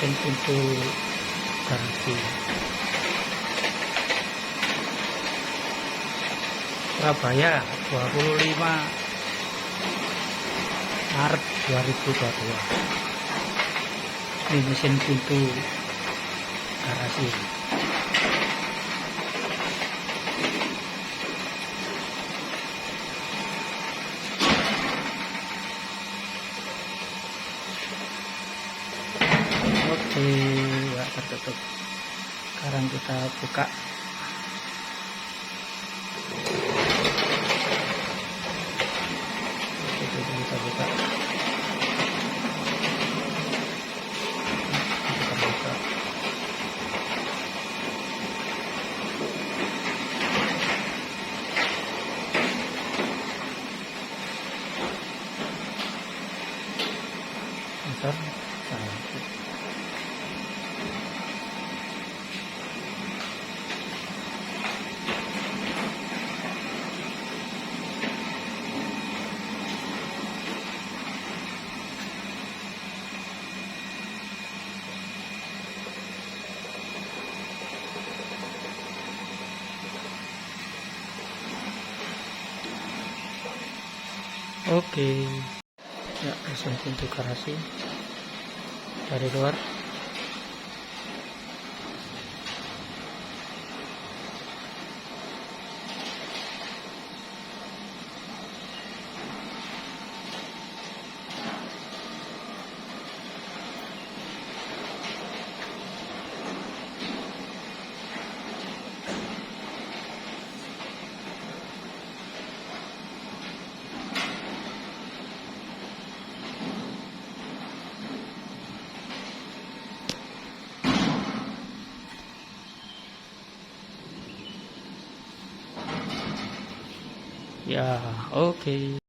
mesin pintu garasi Surabaya 25 Maret 2022. Ini mesin pintu garasi. Oke, ya tertutup. Sekarang kita buka. Oke, kita buka. Kita buka. Bentar, oke, ya mesin pintu garasi dari luar. Ya, oke.